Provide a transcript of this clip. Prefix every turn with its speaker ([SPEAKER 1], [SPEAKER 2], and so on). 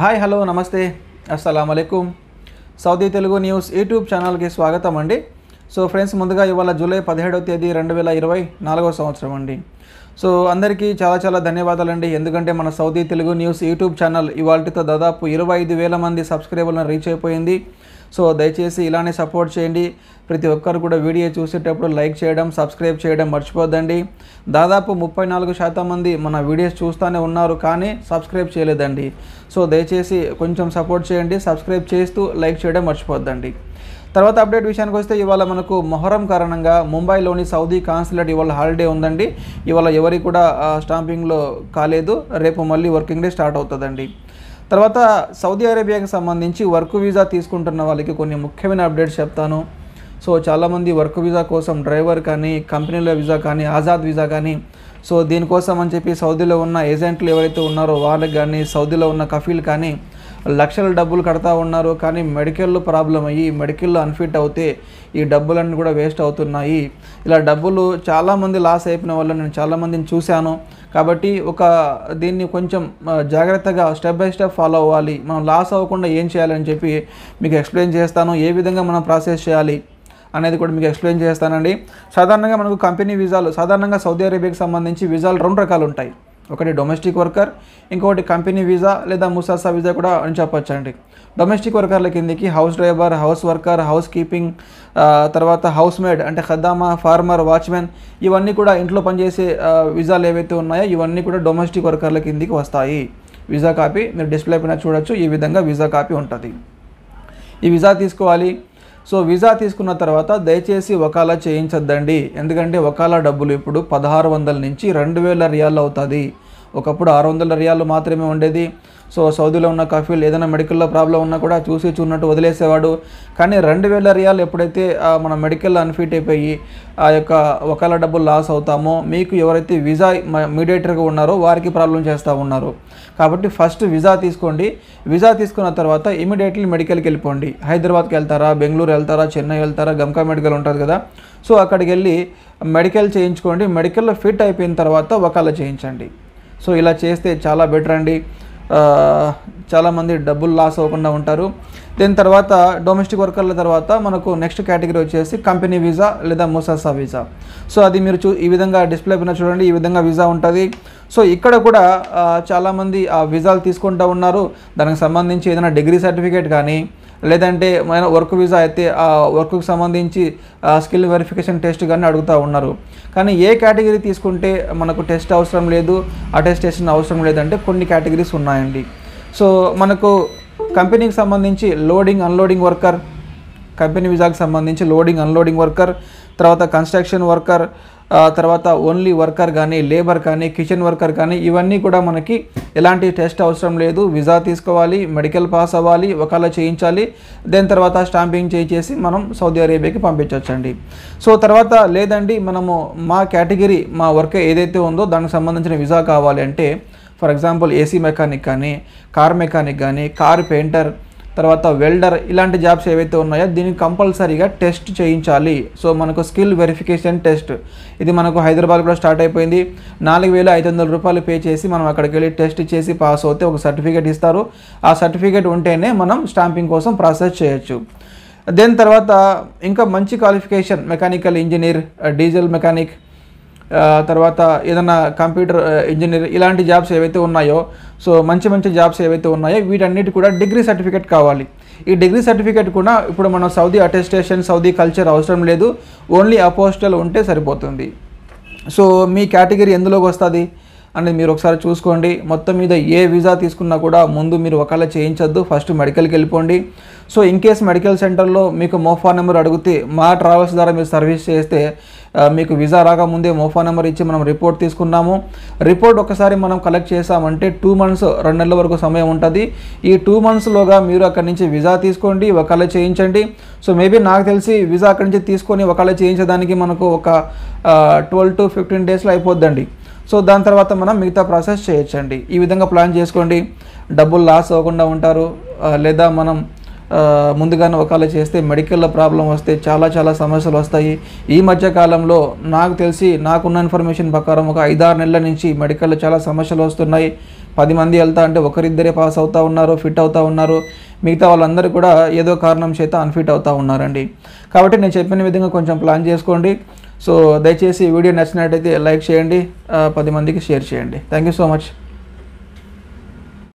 [SPEAKER 1] Hi hello నమస్తే అస్సలాము అలైకుం Saudi Telugu news YouTube ఛానల్కి స్వాగతం అండి. సో ఫ్రెండ్స్, ముందుగా ఇవాళ జూలై 17వ తేదీ 2024వ సంవత్సరం అండి. సో అందరికీ చాలా ధన్యవాదాలండి. ఎందుకంటే మన Saudi Telugu news YouTube channel ఇవాళతో దాదాపు 25,000 మంది సబ్స్క్రైబర్లను రీచ్ అయిపోయింది. సో దయచేసి ఇలానే సపోర్ట్ చేయండి. ప్రతి ఒక్కరు కూడా వీడియో చూసేటప్పుడు లైక్ చేయడం, సబ్స్క్రైబ్ చేయడం మర్చిపోద్దండి. దాదాపు 34% మంది మన వీడియోస్ చూస్తూనే ఉన్నారు, కానీ సబ్స్క్రైబ్ చేయలేదండి. సో దయచేసి కొంచెం సపోర్ట్ చేయండి, సబ్స్క్రైబ్ చేస్తూ లైక్ చేయడం మర్చిపోద్దండి. తర్వాత అప్డేట్ విషయానికి వస్తే, ఇవాళ మనకు మొహరం కారణంగా ముంబైలోని సౌదీ కాన్సులేట్ ఇవాళ హాలిడే ఉందండి. ఇవాళ ఎవరికి కూడా స్టాంపింగ్లో కాలేదు. రేపు మళ్ళీ వర్కింగ్ డే స్టార్ట్ అవుతుందండి. తర్వాత సౌదీ అరేబియాకి సంబంధించి వర్క్ వీసా తీసుకుంటున్న వాళ్ళకి కొన్ని ముఖ్యమైన అప్డేట్స్ చెప్తాను. సో చాలామంది వర్క్ వీసా కోసం డ్రైవర్ కానీ, కంపెనీల వీసా కానీ, ఆజాద్ వీసా కానీ, సో దీనికోసం అని చెప్పి సౌదీలో ఉన్న ఏజెంట్లు ఎవరైతే ఉన్నారో వాళ్ళకి కానీ, సౌదీలో ఉన్న కఫీల్ కానీ లక్షల డబ్బులు కడతా ఉన్నారు. కానీ మెడికల్లో ప్రాబ్లం అయ్యి మెడికల్లో అన్ఫిట్ అవుతే ఈ డబ్బులన్నీ కూడా వేస్ట్ అవుతున్నాయి. ఇలా డబ్బులు చాలామంది లాస్ అయిపోయిన వాళ్ళు నేను చాలామందిని చూశాను. కాబట్టి దీన్ని కొంచెం జాగ్రత్తగా స్టెప్ బై స్టెప్ ఫాలో అవ్వాలి. మనం లాస్ అవ్వకుండా ఏం చేయాలని చెప్పి మీకు ఎక్స్ప్లెయిన్ చేస్తాను. ఏ విధంగా మనం ప్రాసెస్ చేయాలి అనేది కూడా మీకు ఎక్స్ప్లెయిన్ చేస్తానండి. సాధారణంగా మనకు కంపెనీ వీసాలు, సాధారణంగా సౌదీ అరేబియాకి సంబంధించి వీసాలు 2 రకాలు ఉంటాయి. ఒకటి డొమెస్టిక్ వర్కర్, ఇంకొకటి కంపెనీ వీసా లేదా ముసాసా వీసా కూడా అని చెప్పొచ్చండి. డొమెస్టిక్ వర్కర్ల కిందకి house driver, house worker, house keeping, తర్వాత హౌస్ మేడ్ అంటే ఖద్దామా, ఫార్మర్, వాచ్మెన్, ఇవన్నీ కూడా ఇంట్లో పనిచేసే వీసాలు ఏవైతే ఉన్నాయో ఇవన్నీ కూడా డొమెస్టిక్ వర్కర్ల కిందికి వస్తాయి. వీసా కాపీ మీరు డిస్ప్లే పైన చూడొచ్చు. ఈ విధంగా వీసా కాపీ ఉంటుంది. ఈ వీసా తీసుకోవాలి. సో వీసా తీసుకున్న తర్వాత దయచేసి వకాలా చేయించద్దండి. ఎందుకంటే వకాలా డబ్బులు ఇప్పుడు 1600 నుంచి 2000 రియాల్ అవుతుంది. ఒకప్పుడు 600 రియాలు మాత్రమే ఉండేది. సో సౌదీలో ఉన్న కఫీల్ ఏదైనా మెడికల్లో ప్రాబ్లం ఉన్నా కూడా చూసి చూన్నట్టు వదిలేసేవాడు. కానీ 2000 రియాలు ఎప్పుడైతే మన మెడికల్ అన్ఫిట్ అయిపోయి ఆ యొక్క వకాలా డబ్బులు లాస్ అవుతామో, మీకు ఎవరైతే వీసా మీడియేటర్గా ఉన్నారో వారికి ప్రాబ్లం చేస్తూ ఉన్నారు. కాబట్టి ఫస్ట్ వీసా తీసుకోండి. వీసా తీసుకున్న తర్వాత ఇమీడియట్లీ మెడికల్కి వెళ్ళిపోండి. హైదరాబాద్కి వెళ్తారా, బెంగళూరు వెళ్తారా, చెన్నై వెళ్తారా, గమ్కా మెడికల్ ఉంటుంది కదా, సో అక్కడికి వెళ్ళి మెడికల్ చేయించుకోండి. మెడికల్లో ఫిట్ అయిపోయిన తర్వాత వకాలా చేయించండి. సో ఇలా చేస్తే చాలా బెటర్ అండి. చాలామంది డబ్బులు లాస్ అవ్వకుండా ఉంటారు. దీని తర్వాత డొమెస్టిక్ వర్కర్ల తర్వాత మనకు నెక్స్ట్ కేటగిరీ వచ్చేసి కంపెనీ వీసా లేదా ముసాసా వీసా. సో అది మీరు ఈ విధంగా డిస్ప్లే పైన చూడండి. ఈ విధంగా వీసా ఉంటుంది. సో ఇక్కడ కూడా చాలామంది ఆ వీసాలు తీసుకుంటూ ఉన్నారు. దానికి సంబంధించి ఏదైనా డిగ్రీ సర్టిఫికేట్ కానీ, లేదంటే మన వర్క్ వీసా అయితే ఆ వర్క్కి సంబంధించి స్కిల్ వెరిఫికేషన్ టెస్ట్ కానీ అడుగుతూ ఉన్నారు. కానీ ఏ కేటగిరీ తీసుకుంటే మనకు టెస్ట్ అవసరం లేదు, అటెస్టేషన్ అవసరం లేదంటే కొన్ని కేటగిరీస్ ఉన్నాయండి. సో మనకు కంపెనీకి సంబంధించి లోడింగ్ అన్లోడింగ్ వర్కర్, కంపెనీ వీసాకి సంబంధించి లోడింగ్ అన్లోడింగ్ వర్కర్, తర్వాత కన్స్ట్రక్షన్ వర్కర్, తర్వాత ఓన్లీ వర్కర్ కానీ, లేబర్ కానీ, కిచెన్ వర్కర్ కానీ, ఇవన్నీ కూడా మనకి ఎలాంటి టెస్ట్ అవసరం లేదు. వీసా తీసుకోవాలి, మెడికల్ పాస్ అవ్వాలి, వకాలా చేయించాలి. దాని తర్వాత స్టాంపింగ్ చేసి మనం సౌదీ అరేబియాకి పంపించవచ్చండి. సో తర్వాత లేదండి మనము మా కేటగిరీ, మా వర్క్ ఏదైతే ఉందో దానికి సంబంధించిన వీసా కావాలి అంటే, ఫర్ ఎగ్జాంపుల్ ఏసీ మెకానిక్ కానీ, కార్ మెకానిక్ కానీ, కార్ పెయింటర్, తర్వాత వెల్డర్, ఇలాంటి జాబ్స్ ఏవైతే ఉన్నాయో దీనికి కంపల్సరీగా టెస్ట్ చేయించాలి. సో మనకు స్కిల్ వెరిఫికేషన్ టెస్ట్ ఇది మనకు హైదరాబాద్ కూడా స్టార్ట్ అయిపోయింది. 4500 రూపాయలు పే చేసి మనం అక్కడికి వెళ్ళి టెస్ట్ చేసి పాస్ అవుతే ఒక సర్టిఫికేట్ ఇస్తారు. ఆ సర్టిఫికేట్ ఉంటేనే మనం స్టాంపింగ్ కోసం ప్రాసెస్ చేయొచ్చు. దాని తర్వాత ఇంకా మంచి qualification mechanical engineer, diesel mechanic, తర్వాత ఏదైనా కంప్యూటర్ ఇంజనీర్, ఇలాంటి జాబ్స్ ఏవైతే ఉన్నాయో, సో మంచి జాబ్స్ ఏవైతే ఉన్నాయో వీటన్నిటి కూడా డిగ్రీ సర్టిఫికేట్ కావాలి. ఈ డిగ్రీ సర్టిఫికేట్ కూడా ఇప్పుడు మనం సౌదీ అటెస్టేషన్, సౌదీ కల్చర్ అవసరం లేదు. ఓన్లీ అపోస్టల్ ఉంటే సరిపోతుంది. సో మీ కేటగిరీ ఎందులోకి వస్తుంది అనేది మీరు ఒకసారి చూసుకోండి. మొత్తం మీద ఏ వీసా తీసుకున్నా కూడా ముందు మీరు వకాలా చేయించద్దు, ఫస్ట్ మెడికల్కి వెళ్ళిపోండి. సో ఇన్ కేస్ మెడికల్ సెంటర్లో మీకు మోఫా నెంబర్ అడిగితే మా ట్రావెల్స్ ద్వారా మీరు సర్వీస్ చేస్తే మీకు వీసా రాకముందే మోఫా నెంబర్ ఇచ్చి మనం రిపోర్ట్ తీసుకున్నాము. రిపోర్ట్ ఒకసారి మనం కలెక్ట్ చేసామంటే 2 months 2 నెలల వరకు సమయం ఉంటుంది. ఈ 2 monthsలోగా మీరు అక్కడి నుంచి వీసా తీసుకోండి, వకాలా చేయించండి. సో మేబీ నాకు తెలిసి వీసా అక్కడి నుంచి తీసుకొని వకాలా చేయించడానికి మనకు ఒక 12 to 15 daysలో అయిపోద్దండి. సో దాని తర్వాత మనం మిగతా ప్రాసెస్ చేయొచ్చండి. ఈ విధంగా ప్లాన్ చేసుకోండి. డబ్బులు లాస్ అవ్వకుండా ఉంటారు. లేదా మనం ముందుగానే ఒకవేళ చేస్తే మెడికల్లో ప్రాబ్లం వస్తే చాలా సమస్యలు వస్తాయి. ఈ మధ్య కాలంలో నాకు తెలిసి నాకున్న ఇన్ఫర్మేషన్ ప్రకారం ఒక 5-6 నెలల నుంచి మెడికల్లో చాలా సమస్యలు వస్తున్నాయి. 10 మంది వెళ్తా అంటే ఒకరిద్దరే పాస్ అవుతూ ఉన్నారు, ఫిట్ అవుతూ ఉన్నారు. మిగతా వాళ్ళందరూ కూడా ఏదో కారణం చేత అన్ఫిట్ అవుతూ ఉన్నారండి. కాబట్టి నేను చెప్పిన విధంగా కొంచెం ప్లాన్ చేసుకోండి. సో దయచేసి వీడియో నచ్చినట్టయితే లైక్ చేయండి, 10 మందికి షేర్ చేయండి. Thank you so much.